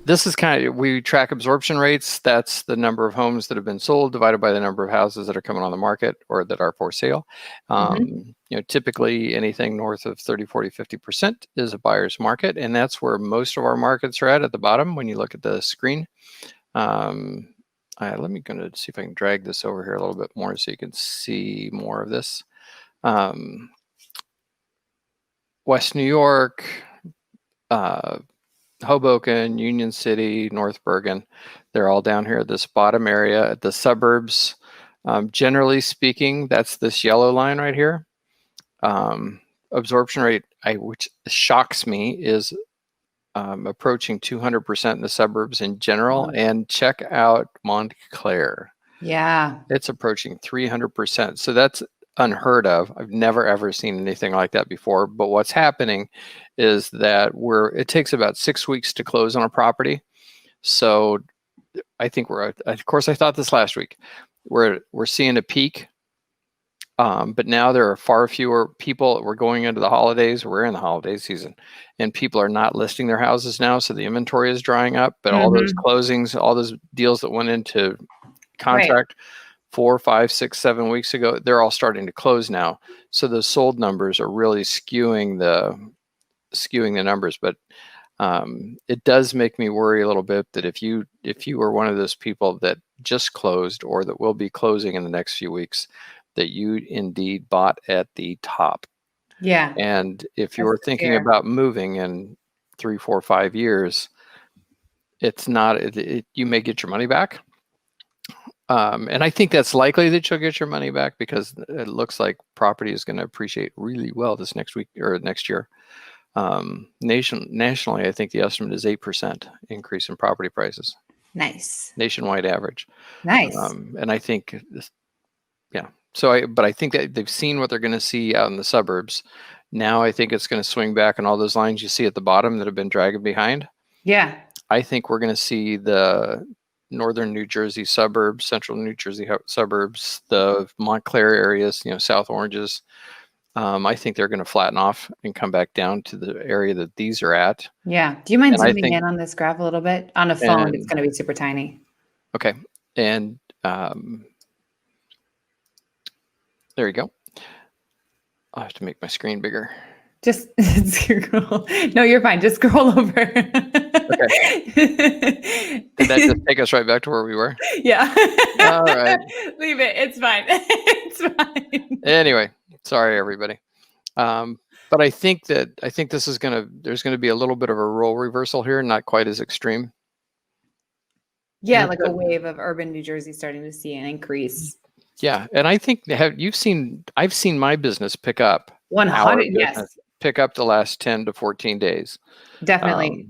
this is we track absorption rates. That's the number of homes that have been sold divided by the number of houses that are coming on the market or that are for sale. Typically anything north of 30, 40, 50% is a buyer's market. And that's where most of our markets are at the bottom when you look at the screen. Let me see if I can drag this over here a little bit more so you can see more of this. West New York, Hoboken, Union City, North Bergen, they're all down here at this bottom area. At the suburbs, generally speaking, that's this yellow line right here. Absorption rate, which shocks me, is approaching 200% in the suburbs in general. And check out Montclair. Yeah. It's approaching 300%. So that's unheard of. I've never ever seen anything like that before. But what's happening is that it takes about 6 weeks to close on a property. So I think of course I thought this last week, we're seeing a peak. But now there are far fewer people. We're going into the holidays. We're in the holiday season, and people are not listing their houses now. So the inventory is drying up. But all those closings, all those deals that went into contract 4, 5, 6, 7 weeks ago, they're all starting to close now. So the sold numbers are really skewing the numbers. But it does make me worry a little bit that if you were one of those people that just closed or that will be closing in the next few weeks, that you indeed bought at the top. Yeah. And if you're thinking about moving in 3, 4, 5 years, it's not, you may get your money back. And I think that's likely that you'll get your money back because it looks like property is going to appreciate really well this next week or next year. Nationally, I think the estimate is 8% increase in property prices. Nice. Nationwide average. Nice. And I think but I think that they've seen what they're going to see out in the suburbs. Now I think it's going to swing back on all those lines you see at the bottom that have been dragging behind. Yeah. I think we're going to see the northern New Jersey suburbs, central New Jersey suburbs, the Montclair areas, South Oranges. I think they're going to flatten off and come back down to the area that these are at. Yeah. Do you mind zooming in on this graph a little bit? On a phone, it's going to be super tiny. Okay. And there you go. I'll have to make my screen bigger. Just scroll. No, you're fine. Just scroll over. Okay. Did that just take us right back to where we were? Yeah. All right. Leave it. It's fine. It's fine. Anyway, sorry everybody. But I think this is there's gonna be a little bit of a role reversal here, not quite as extreme. Yeah, like a wave of urban New Jersey starting to see an increase. Yeah, and I think I've seen my business pick up. 100, yes. Pick up the last 10 to 14 days. Definitely.